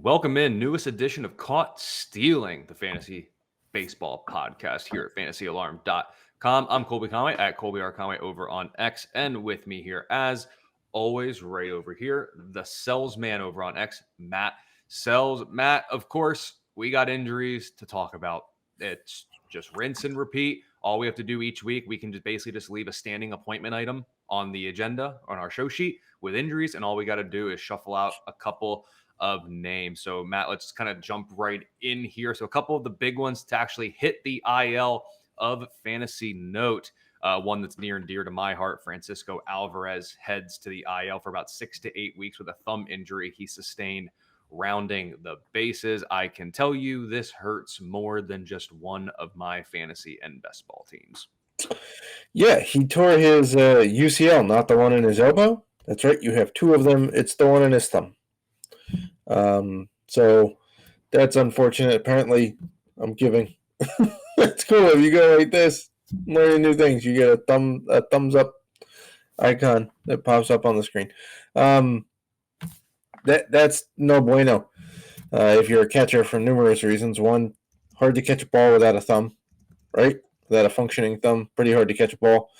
Welcome in, newest edition of Caught Stealing, the fantasy baseball podcast here at fantasyalarm.com. I'm Colby Conway at Colby R. Conway over on X, and with me here, as always, right over here, the Selz man over on X, Matt Selz. Matt, of course, we got injuries to talk about. It's just rinse and repeat. All we have to do each week, we can just basically leave a standing appointment item on the agenda on our show sheet with injuries, and all we got to do is shuffle out a couple of names. So, Matt, let's kind of jump right in here. So, a couple of the big ones to actually hit the IL of fantasy note. One that's near and dear to my heart, Francisco Alvarez heads to the IL for about 6 to 8 weeks with a thumb injury he sustained rounding the bases. I can tell you this hurts more than just one of my fantasy and best ball teams. Yeah, he tore his UCL, not the one in his elbow. That's right. You have two of them. It's the one in his thumb. So that's unfortunate. Apparently, I'm giving. It's cool if you go like this, learning new things. You get a thumbs up icon that pops up on the screen. That's no bueno. If you're a catcher for numerous reasons. One, hard to catch a ball without a thumb, right? Without a functioning thumb, pretty hard to catch a ball.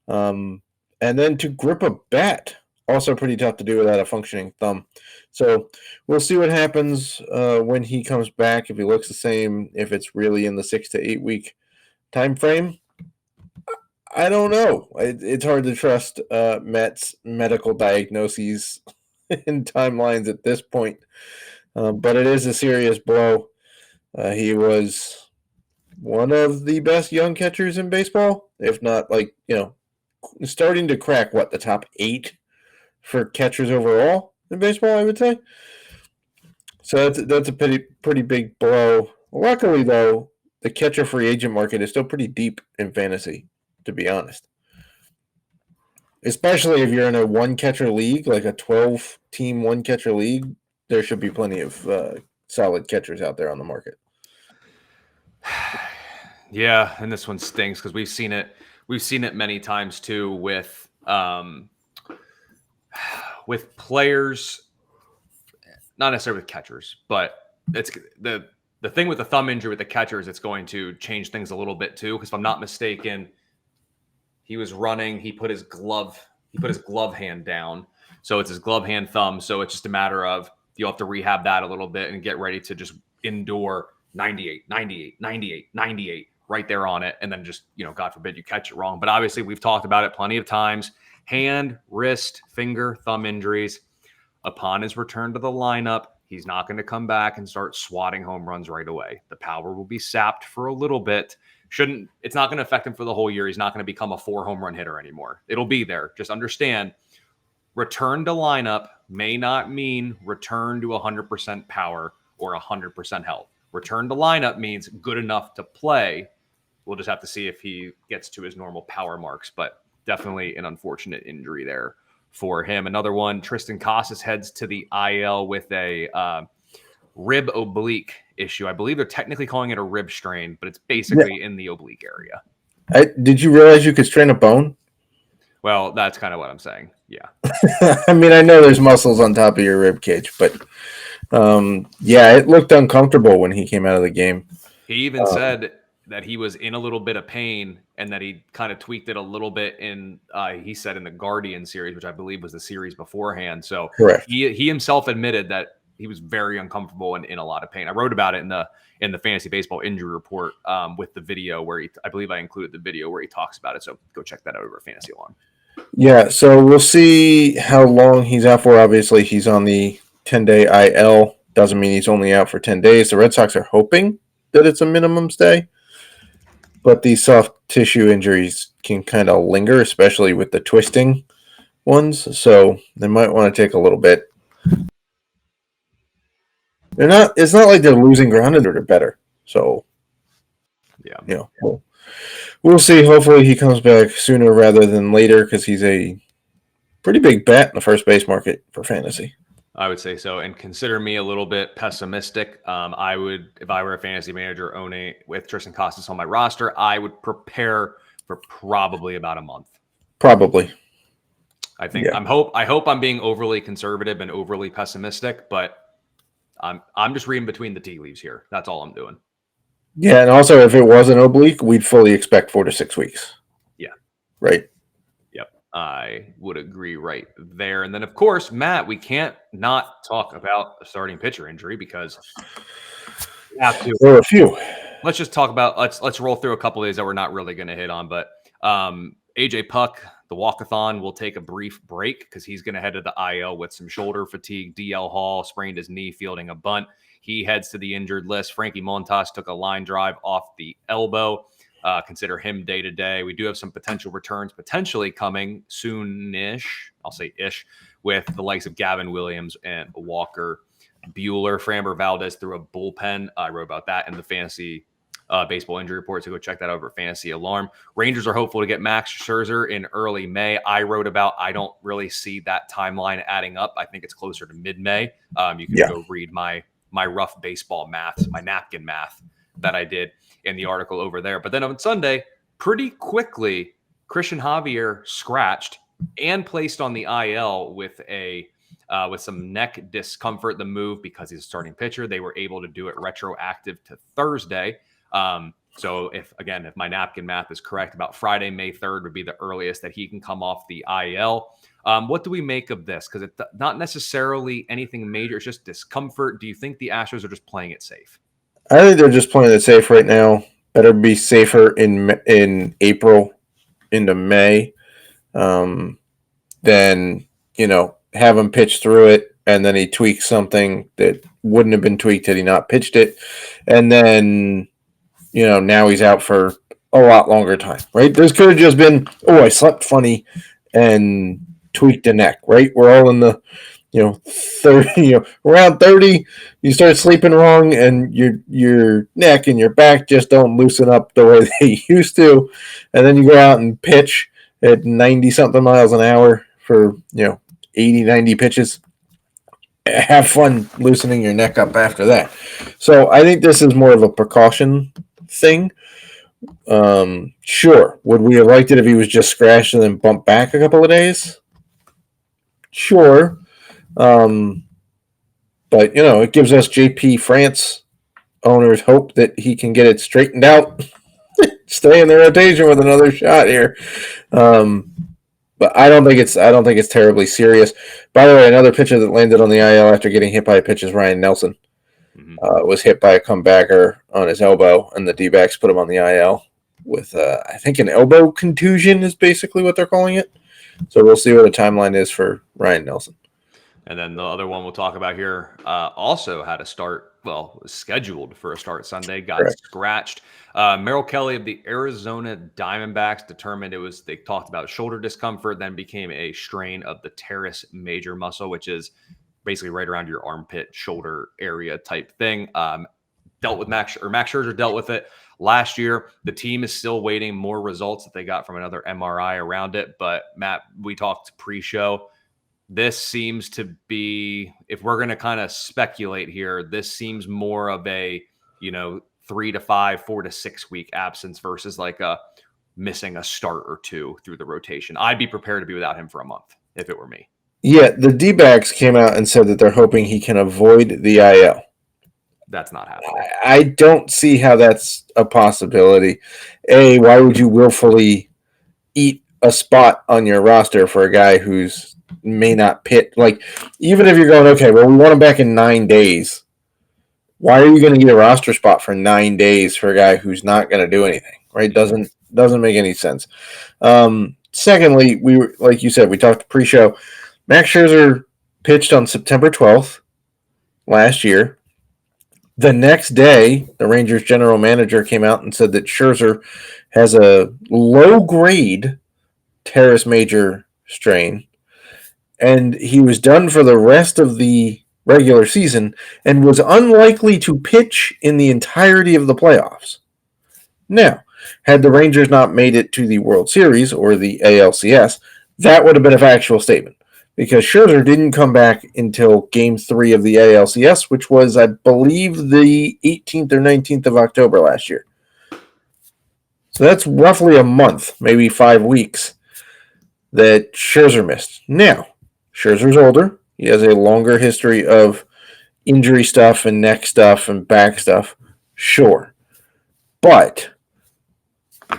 And then to grip a bat, also pretty tough to do without a functioning thumb. So we'll see what happens when he comes back, if he looks the same, if it's really in the 6 to 8 week time frame. I don't know. It's hard to trust Matt's medical diagnoses and timelines at this point. But it is a serious blow. He was one of the best young catchers in baseball, if not starting to crack the top 8 for catchers overall in baseball, I would say. So that's a pretty big blow. Luckily, though, the catcher free agent market is still pretty deep in fantasy, to be honest. Especially if you're in a one-catcher league, like a 12-team one-catcher league, there should be plenty of solid catchers out there on the market. Yeah, and this one stinks because we've seen it many times too with players, not necessarily with catchers, but it's the thing with the thumb injury with the catchers, it's going to change things a little bit too. Because if I'm not mistaken, he was running, he put his glove hand down, so it's his glove hand thumb. So it's just a matter of you'll have to rehab that a little bit and get ready to just endure 98 right there on it. And then just, God forbid you catch it wrong. But obviously we've talked about it plenty of times. Hand, wrist, finger, thumb injuries. Upon his return to the lineup, he's not going to come back and start swatting home runs right away. The power will be sapped for a little bit. It's not going to affect him for the whole year. He's not going to become a 4 home run hitter anymore. It'll be there. Just understand, return to lineup may not mean return to 100% power or 100% health. Return to lineup means good enough to play. We'll just have to see if he gets to his normal power marks, but definitely an unfortunate injury there for him. Another one, Tristan Casas heads to the IL with a rib oblique issue. I believe they're technically calling it a rib strain, but it's basically in the oblique area. Did you realize you could strain a bone? Well, that's kind of what I'm saying. Yeah. I mean, I know there's muscles on top of your rib cage, but it looked uncomfortable when he came out of the game. He even said that he was in a little bit of pain and that he kind of tweaked it a little bit he said in the Guardian series, which I believe was the series beforehand. So correct. He himself admitted that he was very uncomfortable and in a lot of pain. I wrote about it in the fantasy baseball injury report with the video where I believe I included the video where he talks about it. So go check that out over Fantasy Alarm. Yeah. So we'll see how long he's out for. Obviously he's on the 10-day IL. Doesn't mean he's only out for 10 days. The Red Sox are hoping that it's a minimum stay. But these soft tissue injuries can kind of linger, especially with the twisting ones. So they might want to take a little bit. It's not like they're losing ground and they're better. So, yeah. We'll see. Hopefully he comes back sooner rather than later because he's a pretty big bat in the first base market for fantasy. I would say so. And consider me a little bit pessimistic. I would, if I were a fantasy manager owning with Tristan Casas on my roster, I would prepare for probably about a month. Probably. I think I hope I'm being overly conservative and overly pessimistic, but I'm just reading between the tea leaves here. That's all I'm doing. Yeah, and also if it was an oblique, we'd fully expect 4 to 6 weeks. Yeah. Right. Yep. I would agree right there. And then, of course, Matt, we can't not talk about a starting pitcher injury because we have to. There were a few. Let's just talk about let's roll through a couple of days that we're not really going to hit on, but AJ Puck, the walkathon, will take a brief break because he's going to head to the IL with some shoulder fatigue. DL Hall sprained his knee fielding a bunt. He heads to the injured list. Frankie Montas took a line drive off the elbow. Consider him day to day. We do have some potential returns potentially coming soonish. I'll say ish with the likes of Gavin Williams and Walker Bueller. Framber Valdez threw a bullpen. I wrote about that in the fantasy baseball injury report, so go check that out over Fantasy Alarm. Rangers are hopeful to get Max Scherzer in early May. I wrote about I don't really see that timeline adding up. I think it's closer to mid-May. You can go read my rough baseball math, my napkin math that I did in the article over there. But then on Sunday, pretty quickly, Christian Javier scratched and placed on the IL with some neck discomfort. The move, because he's a starting pitcher, they were able to do it retroactive to Thursday. So if my napkin math is correct, about Friday, May 3rd would be the earliest that he can come off the IL. What do we make of this? Because it's not necessarily anything major. It's just discomfort. Do you think the Astros are just playing it safe? I think they're just playing it safe right now. Better be safer in April into May than, have him pitch through it and then he tweaks something that wouldn't have been tweaked had he not pitched it. And then, now he's out for a lot longer time, right? This could have just been, I slept funny and tweaked the neck, right? We're all in the, 30, around 30, you start sleeping wrong and your neck and your back just don't loosen up the way they used to. And then you go out and pitch at 90 something miles an hour for, 80, 90 pitches. Have fun loosening your neck up after that. So I think this is more of a precaution thing. Sure. Would we have liked it if he was just scratched and then bumped back a couple of days? Sure. But, it gives us JP France owners hope that he can get it straightened out, stay in the rotation with another shot here. But I don't think it's terribly serious. By the way, another pitcher that landed on the IL after getting hit by a pitch is Ryan Nelson. Was hit by a comebacker on his elbow, and the D-backs put him on the IL with, I think, an elbow contusion is basically what they're calling it. So we'll see what the timeline is for Ryan Nelson. And then the other one we'll talk about here also had a start, was scheduled for a start Sunday, got scratched. Merrill Kelly of the Arizona Diamondbacks determined they talked about shoulder discomfort, then became a strain of the teres major muscle, which is basically right around your armpit, shoulder area type thing. Dealt with Max Scherzer dealt with it last year. The team is still waiting more results that they got from another MRI around it. But Matt, we talked pre-show. This seems to be, if we're going to kind of speculate here, this seems more of a, 3 to 5, 4 to 6 week absence versus like a missing a start or two through the rotation. I'd be prepared to be without him for a month if it were me. Yeah, the D-backs came out and said that they're hoping he can avoid the IL. That's not happening. I don't see how that's a possibility. A, why would you willfully eat a spot on your roster for a guy who's may not pitch? Like, even if you're going, okay, well, we want him back in 9 days. Why are you going to get a roster spot for 9 days for a guy who's not going to do anything? Right? Doesn't make any sense. Secondly, we were, like you said, we talked pre-show. Max Scherzer pitched on September 12th last year. The next day, the Rangers general manager came out and said that Scherzer has a low-grade teres major strain, and he was done for the rest of the regular season and was unlikely to pitch in the entirety of the playoffs. Now, had the Rangers not made it to the World Series or the ALCS, that would have been a factual statement, because Scherzer didn't come back until Game 3 of the ALCS, which was, I believe, the 18th or 19th of October last year. So that's roughly a month, maybe 5 weeks, that Scherzer missed. Now, Scherzer's older. He has a longer history of injury stuff and neck stuff and back stuff, sure. But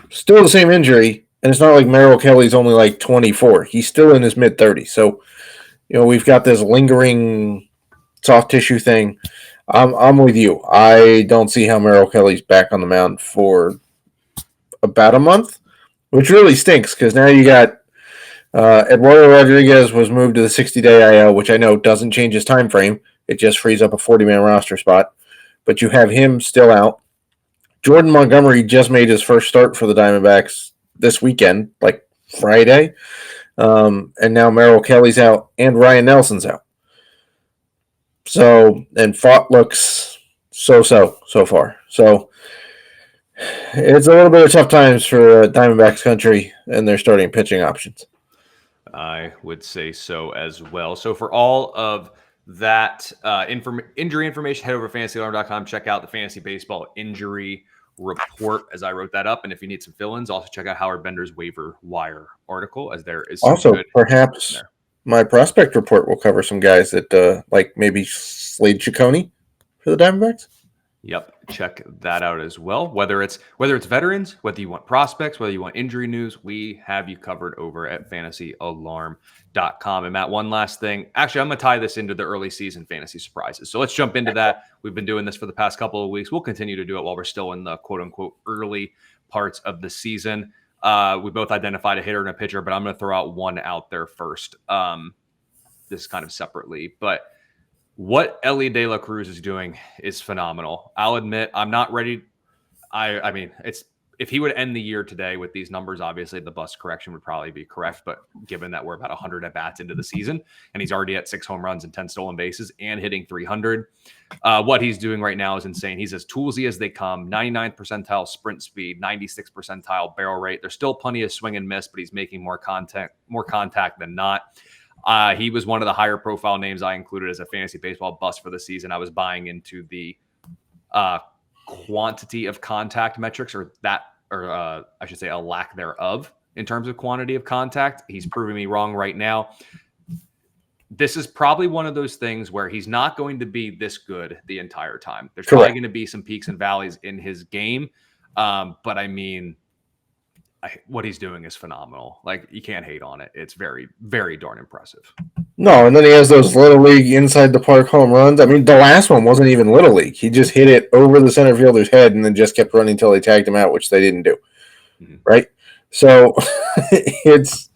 still the same injury, and it's not like Merrill Kelly's only like 24. He's still in his mid-30s. So, we've got this lingering soft tissue thing. I'm with you. I don't see how Merrill Kelly's back on the mound for about a month, which really stinks because now you got Eduardo Rodriguez was moved to the 60-day IL, which I know doesn't change his time frame. It just frees up a 40-man roster spot. But you have him still out. Jordan Montgomery just made his first start for the Diamondbacks this weekend, like Friday. And now Merrill Kelly's out and Ryan Nelson's out. So, and Fott looks so far. So, it's a little bit of tough times for Diamondbacks country and their starting pitching options. I would say so as well. So for all of that injury information, head over to fantasyalarm.com. Check out the Fantasy Baseball Injury Report as I wrote that up. And if you need some fill-ins, also check out Howard Bender's waiver wire article, as there is some also good perhaps there. My prospect report will cover some guys that like maybe Slade Ciccone for the Diamondbacks. Yep, check that out as well. Whether it's veterans, whether you want prospects, whether you want injury news, we have you covered over at fantasyalarm.com. And Matt, one last thing. Actually, I'm going to tie this into the early season fantasy surprises. So let's jump into that. We've been doing this for the past couple of weeks. We'll continue to do it while we're still in the quote unquote early parts of the season. We both identified a hitter and a pitcher, but I'm going to throw out one out there first. This kind of separately, but what Elly De La Cruz is doing is phenomenal. I'll admit I'm not ready. I mean, it's if he would end the year today with these numbers, obviously the bus correction would probably be correct. But given that we're about 100 at bats into the season and he's already at 6 home runs and 10 stolen bases and hitting 300, what he's doing right now is insane. He's as toolsy as they come. 99th percentile sprint speed, 96th percentile barrel rate. There's still plenty of swing and miss, but he's making more contact than not. He was one of the higher profile names I included as a fantasy baseball bust for the season. I was buying into the quantity of contact metrics or I should say a lack thereof in terms of quantity of contact. He's proving me wrong right now. This is probably one of those things where he's not going to be this good the entire time. There's probably going to be some peaks and valleys in his game. But I mean, what he's doing is phenomenal. Like, you can't hate on it. It's very, very darn impressive. No, and then he has those little league inside the park home runs. I mean, the last one wasn't even little league. He just hit it over the center fielder's head and then just kept running until they tagged him out, which they didn't do. Mm-hmm. Right? So it's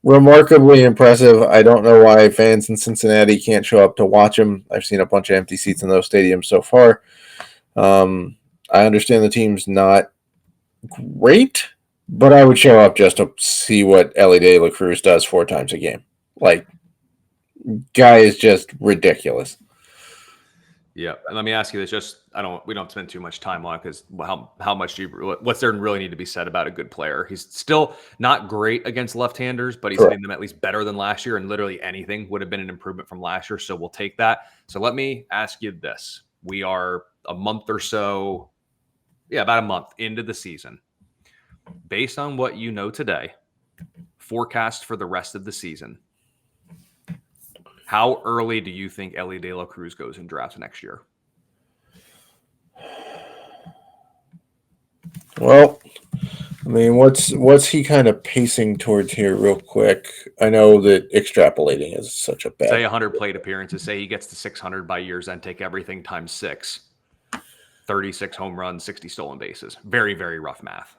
remarkably impressive. I don't know why fans in Cincinnati can't show up to watch him. I've seen a bunch of empty seats in those stadiums so far. I understand the team's not great, but I would show up just to see what Elly De La Cruz does 4 times a game. Like, guy is just ridiculous. Yeah, and let me ask you this: we don't spend too much time on it because how much what's there really need to be said about a good player? He's still not great against left-handers, but he's hitting them at least better than last year, and literally anything would have been an improvement from last year. So we'll take that. So let me ask you this: we are a month or so, about a month into the season. Based on what you know today, forecast for the rest of the season, how early do you think Elly De La Cruz goes in drafts next year? Well, I mean, what's he kind of pacing towards here real quick? I know that extrapolating is such a bad... Say 100 plate appearances. Say he gets to 600 by year's end. Take everything times 6. 36 home runs, 60 stolen bases. Very, very rough math.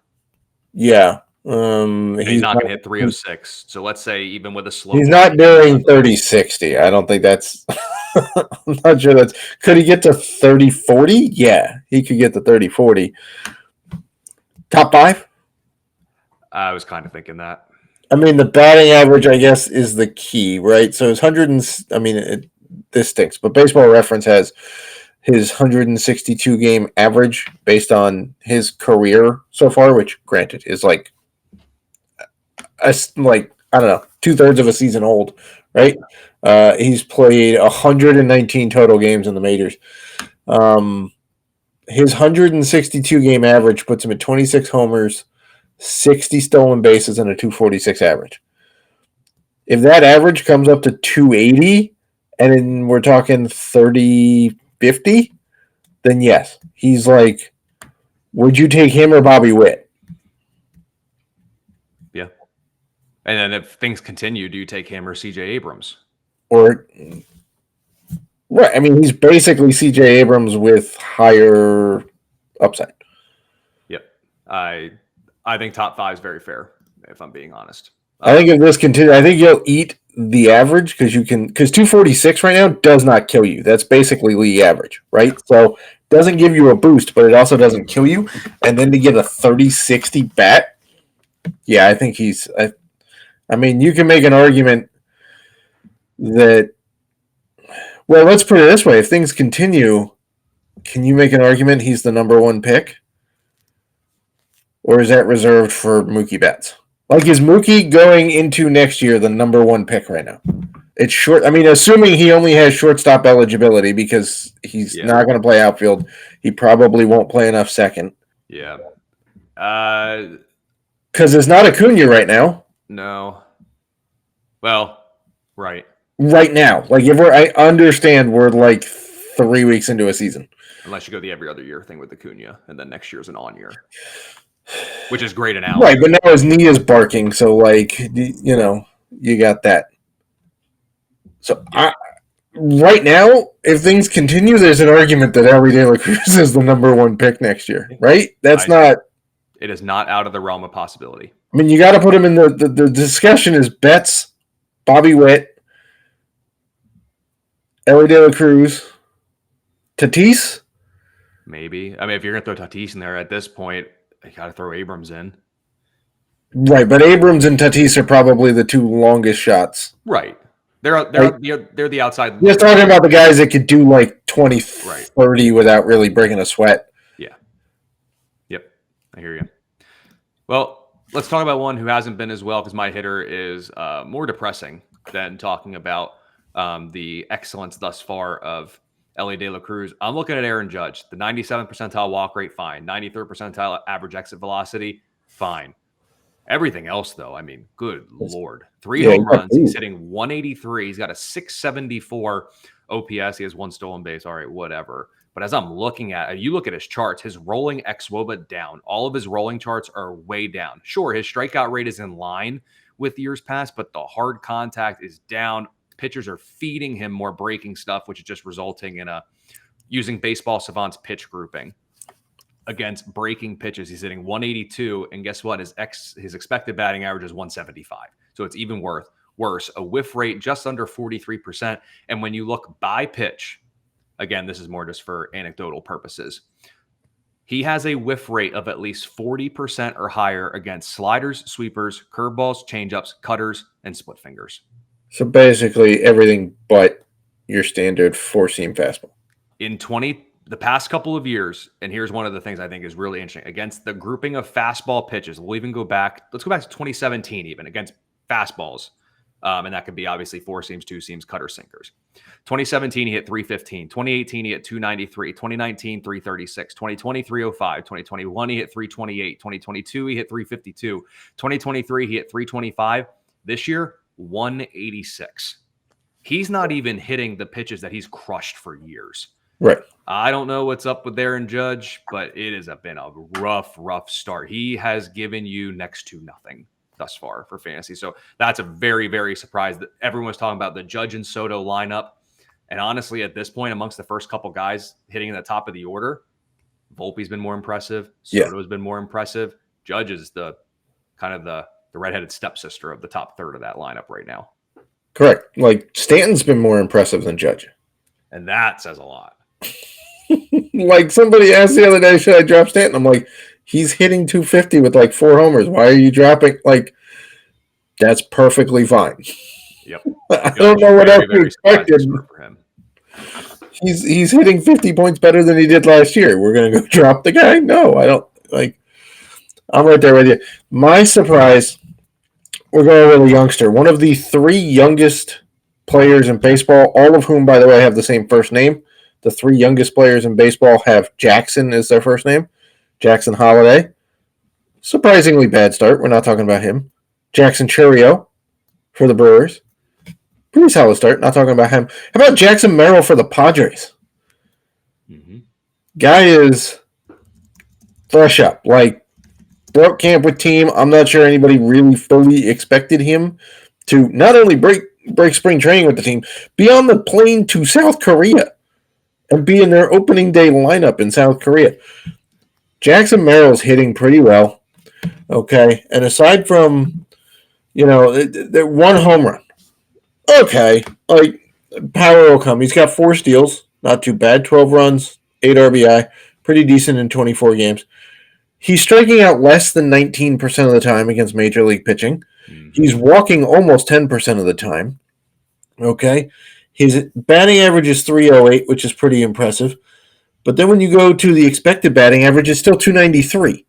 Yeah. He's not going to hit 306. So let's say even with a slow... He's not doing 30-60. I don't think that's... I'm not sure that's... Could he get to 30-40? Yeah, he could get to 30-40. Top 5? I was kind of thinking that. I mean, the batting average, I guess, is the key, right? So his 100 this stinks, but Baseball Reference has his 162 game average based on his career so far, which granted is like I don't know, 2/3 of a season old, right? He's played 119 total games in the majors. His 162 game average puts him at 26 homers, 60 stolen bases, and a 246 average. If that average comes up to 280 and then we're talking 30, 50, then yes. He's like, would you take him or Bobby Witt? Yeah. And then if things continue, do you take him or CJ Abrams? Or, right. I mean, he's basically CJ Abrams with higher upside. Yep. I think top 5 is very fair, if I'm being honest. I think if this continues, I think you'll eat the average because 246 right now does not kill you. That's basically league average, right? So doesn't give you a boost, but it also doesn't kill you. And then to get a 30-60 bat, yeah, I think he's. I mean, you can make an argument that. Well, let's put it this way: if things continue, can you make an argument he's the number 1 pick, or is that reserved for Mookie Betts? Like, is Mookie going into next year the number 1 pick right now? It's short. I mean, assuming he only has shortstop eligibility because he's not going to play outfield. He probably won't play enough second. Yeah. Because it's not Acuna right now. No. Well, right. Right now. Like, I understand we're like 3 weeks into a season. Unless you go the every other year thing with Acuna, and then next year's an on year. Which is great analogy. Right, but now his knee is barking, so, like, you got that. So, right now, if things continue, there's an argument that Elly De La Cruz is the number 1 pick next year, right? It is not out of the realm of possibility. I mean, you got to put him in the discussion is Betts, Bobby Witt, Elly De La Cruz, Tatis? Maybe. I mean, if you're going to throw Tatis in there at this point, you got to throw Abrams in. Right, but Abrams and Tatis are probably the 2 longest shots. Right. They're the outside. You're talking about the guys that could do like 20, 30 without really breaking a sweat. Yeah. Yep. I hear you. Well, let's talk about one who hasn't been as well because my hitter is more depressing than talking about the excellence thus far of Elly De La Cruz. I'm looking at Aaron Judge. The 97th percentile walk rate, fine. 93rd percentile average exit velocity, fine. Everything else, though, I mean, good Lord. 3 home runs. He's hitting 183. He's got a 674 OPS. He has 1 stolen base. All right, whatever. But as I'm looking at, you look at his charts, his rolling xWOBA down. All of his rolling charts are way down. Sure, his strikeout rate is in line with years past, but the hard contact is down. Pitchers are feeding him more breaking stuff, which is just resulting in using Baseball Savant's pitch grouping against breaking pitches. He's hitting 182, and guess what? His expected batting average is 175. So it's even worse. A whiff rate just under 43%. And when you look by pitch, again, this is more just for anecdotal purposes, he has a whiff rate of at least 40% or higher against sliders, sweepers, curveballs, changeups, cutters, and split fingers. So basically everything but your standard 4-seam fastball. In the past couple of years, and here's one of the things I think is really interesting, against the grouping of fastball pitches, let's go back to 2017 even, against fastballs, and that could be obviously 4 seams, 2 seams, cutter, sinkers. 2017, he hit 315. 2018, he hit 293. 2019, 336. 2020, 305. 2021, he hit 328. 2022, he hit 352. 2023, he hit 325. This year, 186. He's not even hitting the pitches that he's crushed for years. Right. I don't know what's up with Aaron Judge, but it has been a rough start. He has given you next to nothing thus far for fantasy. So that's a very, very surprise that everyone was talking about the Judge and Soto lineup. And honestly, at this point, amongst the first couple guys hitting in the top of the order, Volpe's been more impressive. Soto's been more impressive. Judge is the redheaded stepsister of the top third of that lineup right now. Correct. Like, Stanton's been more impressive than Judge. And that says a lot. Like, somebody asked the other day, should I drop Stanton? I'm like, he's hitting 250 with like 4 homers. Why are you dropping? Like, that's perfectly fine. Yep. I don't know what else you expected. For him. He's hitting 50 points better than he did last year. We're going to go drop the guy? No, I don't. Like, I'm right there with you. My surprise, we're going with a youngster. One of the 3 youngest players in baseball, all of whom, by the way, have the same first name. The 3 youngest players in baseball have Jackson as their first name. Jackson Holiday. Surprisingly bad start. We're not talking about him. Jackson Chourio for the Brewers. Pretty solid start. Not talking about him. How about Jackson Merrill for the Padres? Mm-hmm. Guy is fresh up. Like, broke camp with team. I'm not sure anybody really fully expected him to not only break spring training with the team, be on the plane to South Korea and be in their opening day lineup in South Korea. Jackson Merrill's hitting pretty well. Okay. And aside from, the one home run, okay, like, power will come. He's got 4 steals. Not too bad. 12 runs, 8 RBI. Pretty decent in 24 games. He's striking out less than 19% of the time against major league pitching. Mm-hmm. He's walking almost 10% of the time. Okay. His batting average is 308, which is pretty impressive. But then when you go to the expected batting average, it's still 293.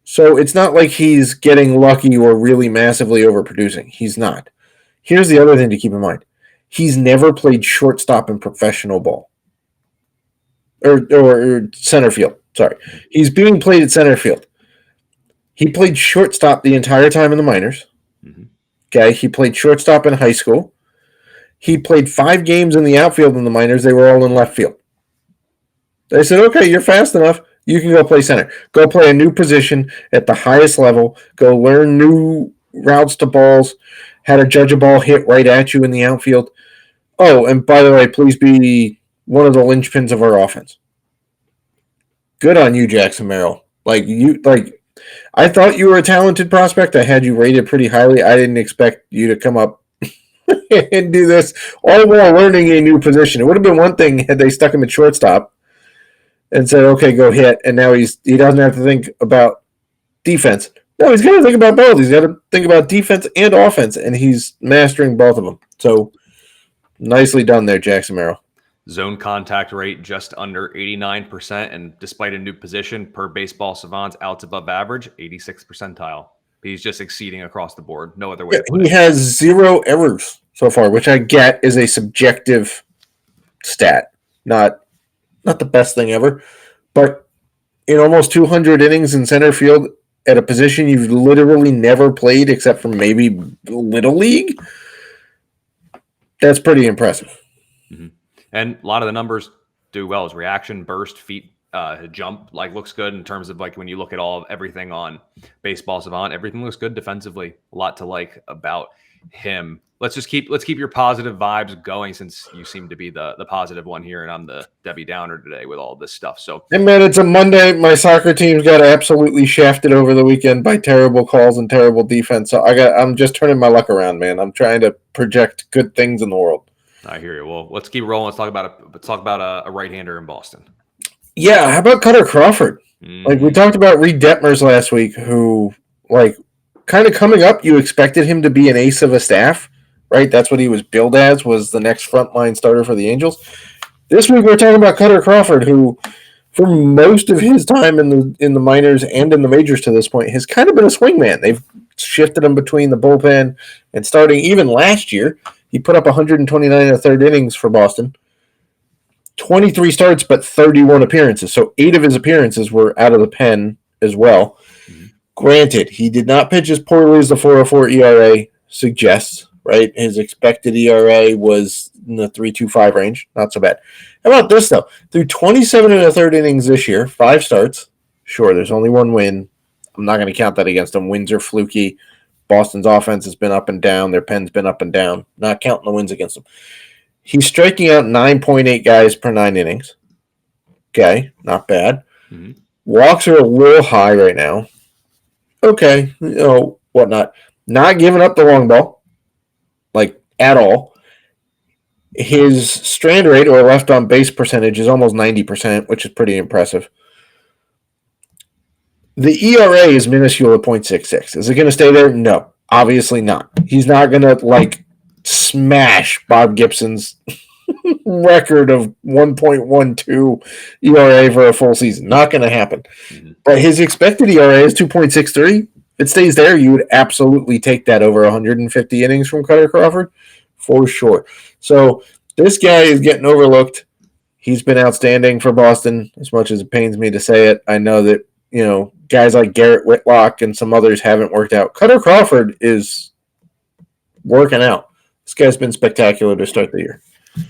So it's not like he's getting lucky or really massively overproducing. He's not. Here's the other thing to keep in mind. He's never played shortstop in professional ball. Or center field. Sorry. He's being played at center field. He played shortstop the entire time in the minors. Mm-hmm. Okay. He played shortstop in high school. He played 5 games in the outfield in the minors. They were all in left field. They said, okay, you're fast enough. You can go play center. Go play a new position at the highest level. Go learn new routes to balls, how to judge a ball hit right at you in the outfield. Oh, and by the way, please be one of the linchpins of our offense. Good on you, Jackson Merrill. I thought you were a talented prospect. I had you rated pretty highly. I didn't expect you to come up and do this all while learning a new position. It would have been one thing had they stuck him at shortstop and said, okay, go hit. And now he doesn't have to think about defense. No, he's got to think about both. He's got to think about defense and offense, and he's mastering both of them. So nicely done there, Jackson Merrill. Zone contact rate just under 89%, and despite a new position, per Baseball Savant's outs above average, 86th percentile. He's just exceeding across the board. No other way to put it. He has 0 errors so far, which I get is a subjective stat. Not the best thing ever, but in almost 200 innings in center field at a position you've literally never played except for maybe Little League, that's pretty impressive. Mm-hmm. And a lot of the numbers do well. His reaction, burst, feet, jump, looks good in terms of when you look at everything on Baseball Savant, everything looks good defensively. A lot to like about him. Let's keep your positive vibes going, since you seem to be the positive one here, and I'm the Debbie Downer today with all this stuff. So, hey man, it's a Monday. My soccer team's got absolutely shafted over the weekend by terrible calls and terrible defense. So I'm just turning my luck around, man. I'm trying to project good things in the world. I hear you. Well, let's keep rolling. Let's talk about a right-hander in Boston. Yeah, how about Cutter Crawford? Mm-hmm. We talked about Reed Detmers last week, who kind of coming up, you expected him to be an ace of a staff, right? That's what he was billed as, was the next frontline starter for the Angels. This week we're talking about Cutter Crawford, who for most of his time in the minors and in the majors to this point has kind of been a swingman. They've shifted him between the bullpen and starting. Even last year, he put up 129 in the third innings for Boston. 23 starts, but 31 appearances. So 8 of his appearances were out of the pen as well. Mm-hmm. Granted, he did not pitch as poorly as the 4.04 ERA suggests, right? His expected ERA was in the 3.25 range. Not so bad. How about this, though? Through 27 in the third innings this year, 5 starts. Sure, there's only 1 win. I'm not going to count that against him. Wins are fluky. Boston's offense has been up and down. Their pen's been up and down. Not counting the wins against them. He's striking out 9.8 guys per 9 innings. Okay, not bad. Mm-hmm. Walks are a little high right now. Okay, whatnot. Not giving up the long ball, at all. His strand rate, or left on base percentage, is almost 90%, which is pretty impressive. The ERA is minuscule at 0.66. Is it going to stay there? No, obviously not. He's not going to, smash Bob Gibson's record of 1.12 ERA for a full season. Not going to happen. Mm-hmm. But his expected ERA is 2.63. If it stays there, you would absolutely take that over 150 innings from Cutter Crawford for sure. So this guy is getting overlooked. He's been outstanding for Boston, as much as it pains me to say it. I know that, guys like Garrett Whitlock and some others haven't worked out. Cutter Crawford is working out. This guy's been spectacular to start the year.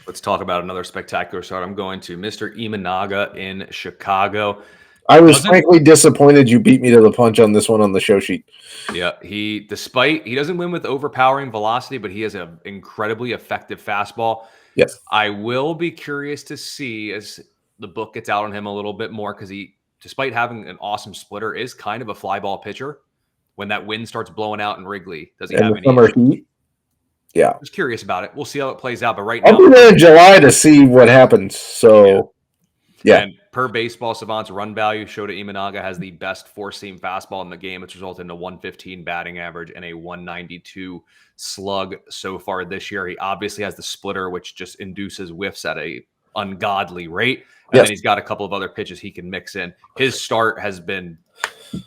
Let's talk about another spectacular start. I'm going to Mr. Imanaga in Chicago. I was frankly disappointed you beat me to the punch on this one on the show sheet. Yeah, he doesn't win with overpowering velocity, but he has an incredibly effective fastball. Yes. I will be curious to see as the book gets out on him a little bit more because he, despite having an awesome splitter, is kind of a fly ball pitcher. When that wind starts blowing out in Wrigley, does he have any summer heat? Yeah. Just curious about it. We'll see how it plays out. But right now, I'll be there in July to see what happens. So, yeah. And per Baseball Savant's run value, Shota Imanaga has the best four-seam fastball in the game. It's resulted in a 115 batting average and a 192 slug so far this year. He obviously has the splitter, which just induces whiffs at a ungodly rate. And then he's got a couple of other pitches he can mix in. His start has been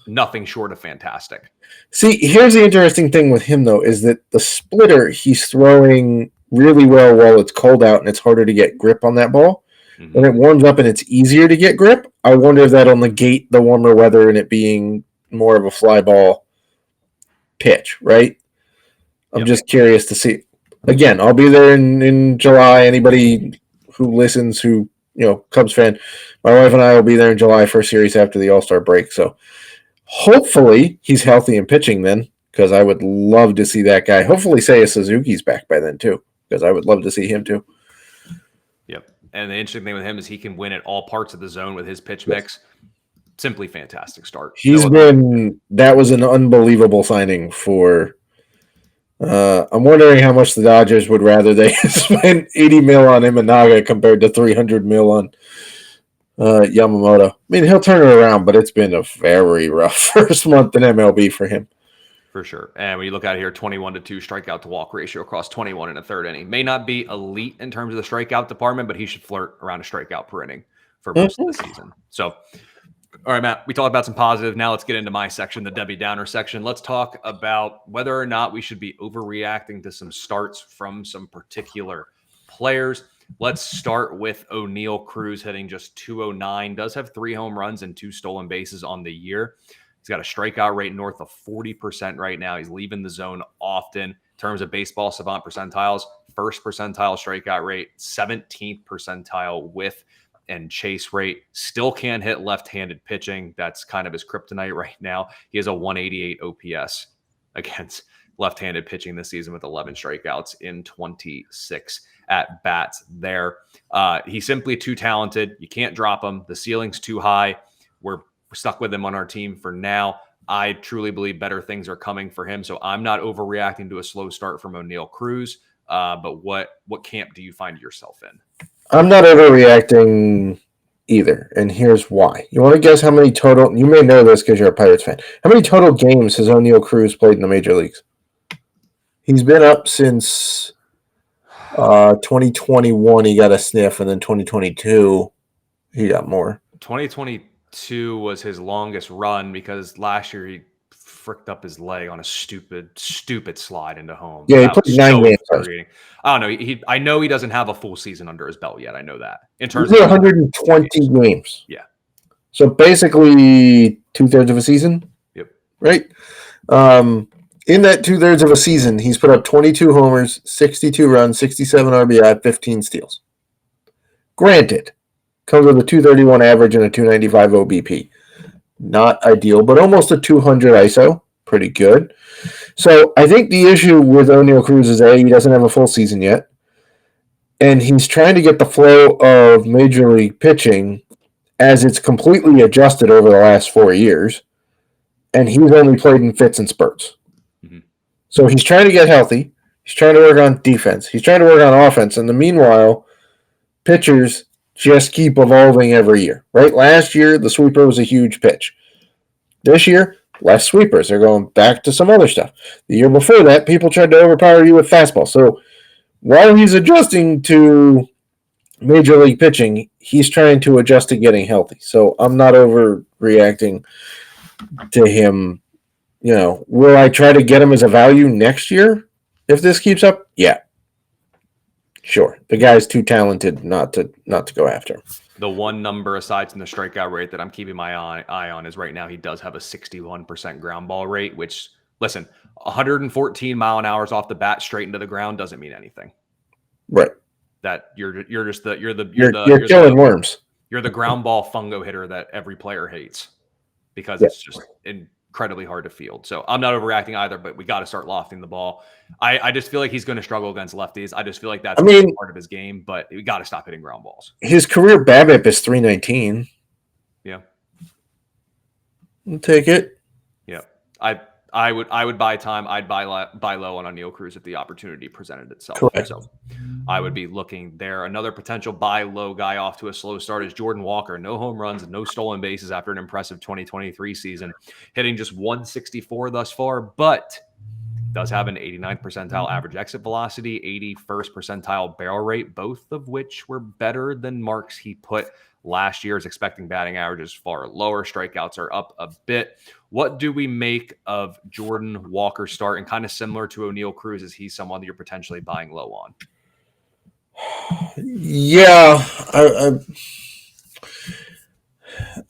nothing short of fantastic. See, here's the interesting thing with him, though, is that the splitter, he's throwing really well while it's cold out and it's harder to get grip on that ball. Mm-hmm. When it warms up and it's easier to get grip, I wonder if that'll negate the warmer weather and it being more of a fly ball pitch, right? I'm just curious to see. Again, I'll be there in July. Anybody who listens who, Cubs fan, my wife and I will be there in July for a series after the All-Star break. So hopefully he's healthy and pitching then, because I would love to see that guy. Hopefully Seiya Suzuki's back by then too, because I would love to see him too. Yep. And the interesting thing with him is he can win at all parts of the zone with his pitch mix. Simply fantastic start. That was an unbelievable signing for I'm wondering how much the Dodgers would rather they spend $80 million on Imanaga compared to $300 million on Yamamoto. I mean, he'll turn it around, but it's been a very rough first month in MLB for him. For sure. And when you look at it here, 21-2 strikeout to walk ratio across 21 in a third inning. May not be elite in terms of the strikeout department, but he should flirt around a strikeout per inning for most of the season. So, all right, Matt, we talked about some positive. Now let's get into my section, the Debbie Downer section. Let's talk about whether or not we should be overreacting to some starts from some particular players. Let's start with O'Neal Cruz hitting just 209. Does have 3 home runs and 2 stolen bases on the year. He's got a strikeout rate north of 40% right now. He's leaving the zone often. In terms of Baseball Savant percentiles, first percentile strikeout rate, 17th percentile whiff and chase rate. Still can't hit left-handed pitching. That's kind of his kryptonite right now. He has a 188 OPS against left-handed pitching this season with 11 strikeouts in 26 at bats there. He's simply too talented. You can't drop him. The ceiling's too high. We're stuck with him on our team for now. I truly believe better things are coming for him. So I'm not overreacting to a slow start from O'Neal Cruz. But what camp do you find yourself in? I'm not overreacting either, and here's why. You want to guess how many total? You may know this because you're a Pirates fan. How many total games has O'Neal Cruz played in the major leagues? He's been up since 2021. He got a sniff, and then 2022 he got more. 2022 was his longest run because last year he fricked up his leg on a stupid slide into home. Yeah, he played 9 games. I don't know. I know he doesn't have a full season under his belt yet. I know that. In terms of 120 games. Yeah. So basically 2/3 of a season. Yep. Right. In that 2/3 of a season, he's put up 22 homers, 62 runs, 67 RBI, 15 steals. Granted, comes with a 231 average and a 295 OBP. Not ideal, but almost a 200 ISO. Pretty good. So I think the issue with O'Neal Cruz is he doesn't have a full season yet. And he's trying to get the flow of Major League pitching as it's completely adjusted over the last 4 years. And he's only played in fits and spurts. Mm-hmm. So he's trying to get healthy. He's trying to work on defense. He's trying to work on offense. In the meanwhile, pitchers just keep evolving every year, right? Last year, the sweeper was a huge pitch. This year, less sweepers. They're going back to some other stuff. The year before that, people tried to overpower you with fastball. So while he's adjusting to Major League pitching, he's trying to adjust to getting healthy. So I'm not overreacting to him. Will I try to get him as a value next year if this keeps up? Yeah. Sure, the guy's too talented not to go after him. The one number aside from the strikeout rate that I'm keeping my eye on is right now he does have a 61% ground ball rate, which listen, 114 mile an hour off the bat straight into the ground doesn't mean anything. Right. That you're killing worms. You're the ground ball fungo hitter that every player hates because Yeah. it's just incredibly hard to field. So I'm not overreacting either, but we got to start lofting the ball. I just feel like he's going to struggle against lefties. I just feel like that's part of his game, but we got to stop hitting ground balls. His career BABIP is 319. Yeah. I'll take it. Yeah. I would buy time. I'd buy low on Neil Cruz if the opportunity presented itself. Correct. So I would be looking there. Another potential buy low guy off to a slow start is Jordan Walker. No home runs, no stolen bases after an impressive 2023 season, hitting just 164 thus far, but does have an 89th percentile average exit velocity, 81st percentile barrel rate, both of which were better than marks he put last year. Is expecting batting averages far lower. Strikeouts are up a bit. What do we make of Jordan Walker's start? And kind of similar to O'Neal Cruz, is he someone that you're potentially buying low on? Yeah,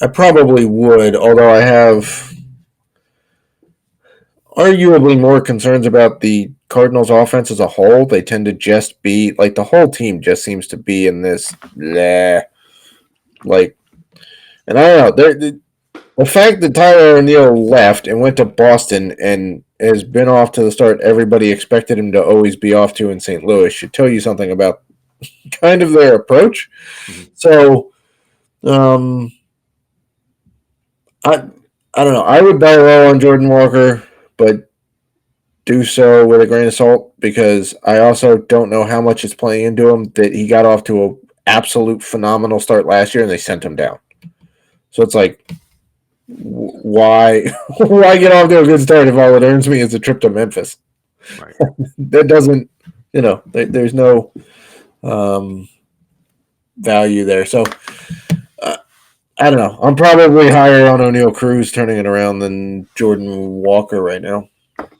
I probably would, although I have arguably more concerns about the Cardinals offense as a whole. They tend to just be like, the whole team just seems to be in this like, and I don't know, the fact that Tyler O'Neill left and went to Boston and has been off to the start everybody expected him to always be off to in St. Louis should tell you something about kind of their approach. Mm-hmm. So I don't know. I would buy low on Jordan Walker, but do so with a grain of salt, because I also don't know how much is playing into him that he got off to an absolute phenomenal start last year and they sent him down. So it's like, why get off to a good start if all it earns me is a trip to Memphis? Right. That doesn't, there's no value there. So I don't know. I'm probably higher on O'Neal Cruz turning it around than Jordan Walker right now.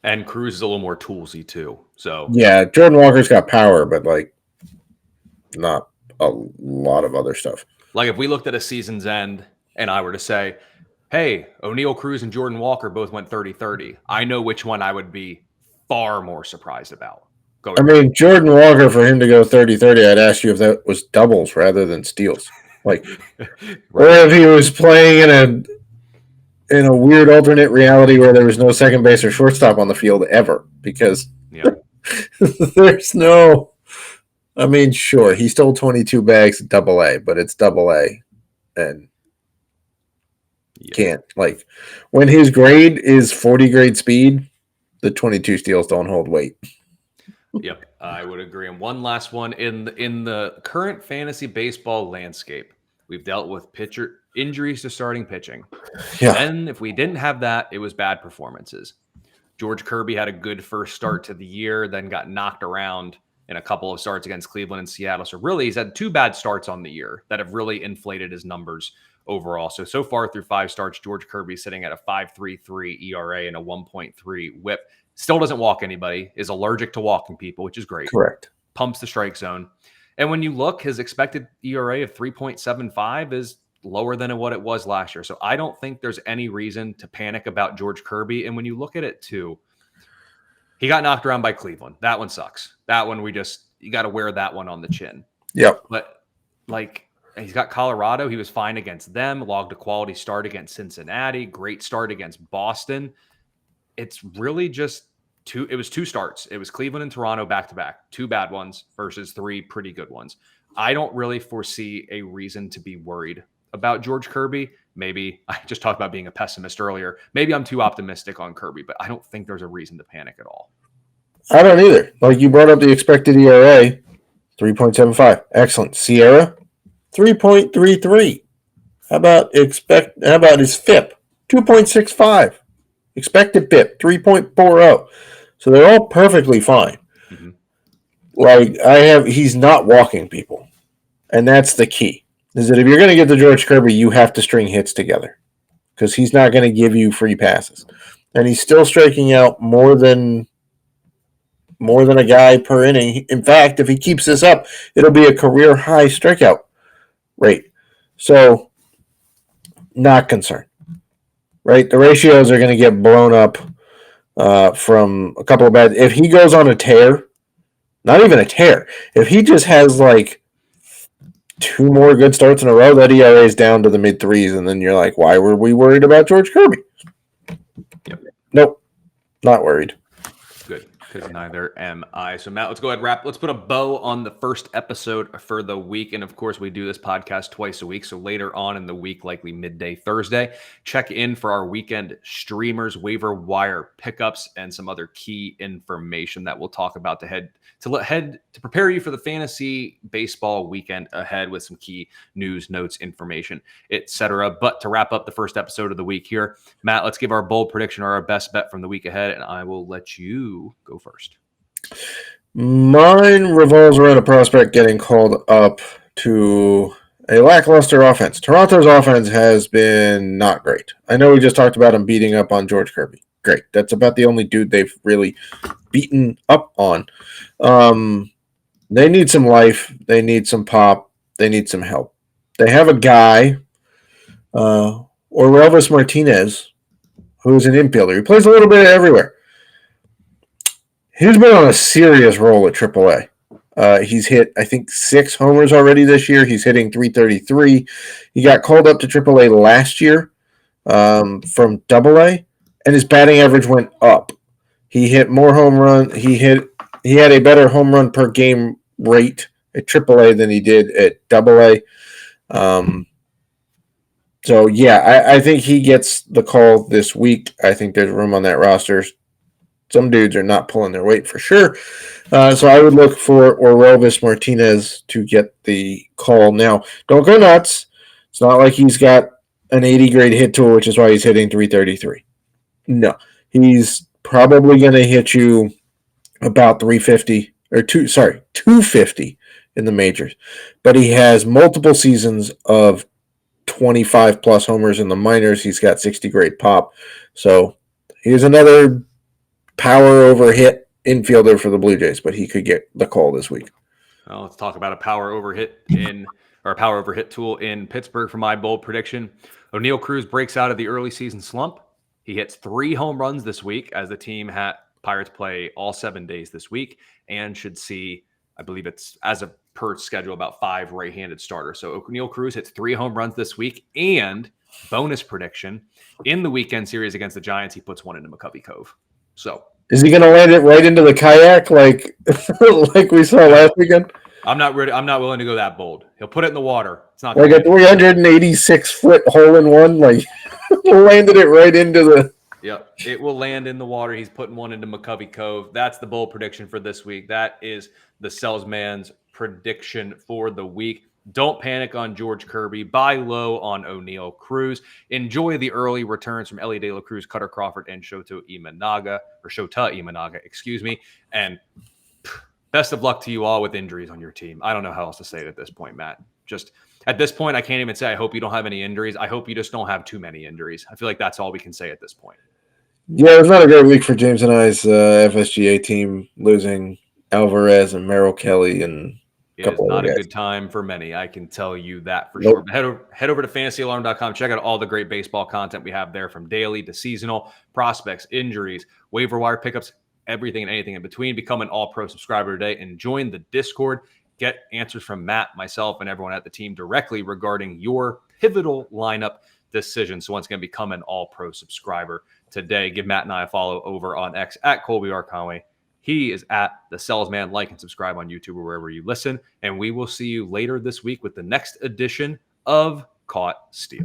And Cruz is a little more toolsy too. So yeah, Jordan Walker's got power, but like not a lot of other stuff. Like if we looked at a season's end and I were to say, hey, O'Neal Cruz and Jordan Walker both went 30-30, I know which one I would be far more surprised about. Jordan Walker, for him to go 30-30, I'd ask you if that was doubles rather than steals. Like, right. Or if he was playing in a weird alternate reality where there was no second base or shortstop on the field ever, because there's no. Sure, he stole 22 bags at AA, but it's AA, and can't, like, when his grade is 40 grade speed, the 22 steals don't hold weight. Yep, I would agree. And one last one, in the current fantasy baseball landscape, we've dealt with pitcher injuries to starting pitching. Yeah. And if we didn't have that, it was bad performances. George Kirby had a good first start to the year, then got knocked around in a couple of starts against Cleveland and Seattle. So really, he's had 2 bad starts on the year that have really inflated his numbers overall. So far through 5 starts, George Kirby's sitting at a 5.33 ERA and a 1.3 WHIP. Still doesn't walk anybody, is allergic to walking people, which is great. Correct. Pumps the strike zone. And when you look, his expected ERA of 3.75 is lower than what it was last year. So I don't think there's any reason to panic about George Kirby. And when you look at it too, he got knocked around by Cleveland. That one sucks. That one, you got to wear that one on the chin. Yep. But like, he's got Colorado. He was fine against them, logged a quality start against Cincinnati, great start against Boston. It's really just it was 2 starts. It was Cleveland and Toronto back-to-back, 2 bad ones versus 3 pretty good ones. I don't really foresee a reason to be worried about George Kirby. Maybe I just talked about being a pessimist earlier. Maybe I'm too optimistic on Kirby, but I don't think there's a reason to panic at all. I don't either. Like, you brought up the expected ERA, 3.75. Excellent. Sierra, 3.33. How about his FIP? 2.65. Expected FIP, 3.40. So they're all perfectly fine. Mm-hmm. Like, he's not walking people. And that's the key. Is that if you're going to get the George Kirby, you have to string hits together, because he's not going to give you free passes. And he's still striking out more than a guy per inning. In fact, if he keeps this up, it'll be a career high strikeout rate. So, not concerned. Right? The ratios are going to get blown up from a couple of bad. If he goes on a tear, not even a tear, if he just has like 2 more good starts in a row, that ERA is down to the mid threes, and then you're like, why were we worried about George Kirby? Yep. Nope, not worried. Good, because neither am I. So, Matt, let's go ahead and wrap. Let's put a bow on the first episode for the week. And, of course, we do this podcast twice a week. So later on in the week, likely midday Thursday, check in for our weekend streamers, waiver wire pickups, and some other key information that we'll talk about to prepare you for the fantasy baseball weekend ahead with some key news, notes, information, etc. But to wrap up the first episode of the week here, Matt, let's give our bold prediction or our best bet from the week ahead, and I will let you go first. Mine revolves around a prospect getting called up to a lackluster offense. Toronto's offense has been not great. I know we just talked about him beating up on George Kirby. Great. That's about the only dude they've really beaten up on. They need some life. They need some pop. They need some help. They have a guy, Orelvis Martinez, who's an infielder. He plays a little bit everywhere. He's been on a serious roll at AAA. He's hit, I think, 6 homers already this year. He's hitting .333. He got called up to AAA last year from AA, and his batting average went up. He hit more home runs. He had a better home run per game rate at AAA than he did at AA. So, yeah, I think he gets the call this week. I think there's room on that roster. Some dudes are not pulling their weight for sure. So I would look for Orelvis Martinez to get the call. Now, don't go nuts. It's not like he's got an 80 grade hit tool, which is why he's hitting .333. No, he's probably going to hit you about 250 in the majors. But he has multiple seasons of 25 plus homers in the minors. He's got 60 grade pop. So here's another power over hit infielder for the Blue Jays, but he could get the call this week. Well, let's talk about a power over hit tool in Pittsburgh for my bold prediction. O'Neal Cruz breaks out of the early season slump. He hits 3 home runs this week as the Pirates play all 7 days this week and should see, I believe it's as a per schedule, about 5 right-handed starters. So O'Neal Cruz hits 3 home runs this week, and bonus prediction, in the weekend series against the Giants, he puts one into McCovey Cove. So is he going to land it right into the kayak like we saw last weekend? I'm not willing to go that bold. He'll put it in the water. It's not like a 386-foot hole in one. Like landed it right into the. Yep, it will land in the water. He's putting one into McCovey Cove. That's the bold prediction for this week. That is the Selz man's prediction for the week. Don't panic on George Kirby. Buy low on O'Neal Cruz. Enjoy the early returns from Elly De La Cruz, Cutter Crawford, and Shota Imanaga. And best of luck to you all with injuries on your team. I don't know how else to say it at this point, Matt. Just at this point, I can't even say I hope you don't have any injuries. I hope you just don't have too many injuries. I feel like that's all we can say at this point. Yeah, it was not a great week for James and I's FSGA team, losing Alvarez and Merrill Kelly and it is not a good time for many. I can tell you that for sure. But head over to fantasyalarm.com. Check out all the great baseball content we have there, from daily to seasonal, prospects, injuries, waiver wire pickups, everything and anything in between. Become an all-pro subscriber today and join the Discord. Get answers from Matt, myself, and everyone at the team directly regarding your pivotal lineup decision. So once again, become an all-pro subscriber today. Give Matt and I a follow over on X at Colby R. Conway. He is at the Selz Man. Like and subscribe on YouTube or wherever you listen. And we will see you later this week with the next edition of Caught Stealing.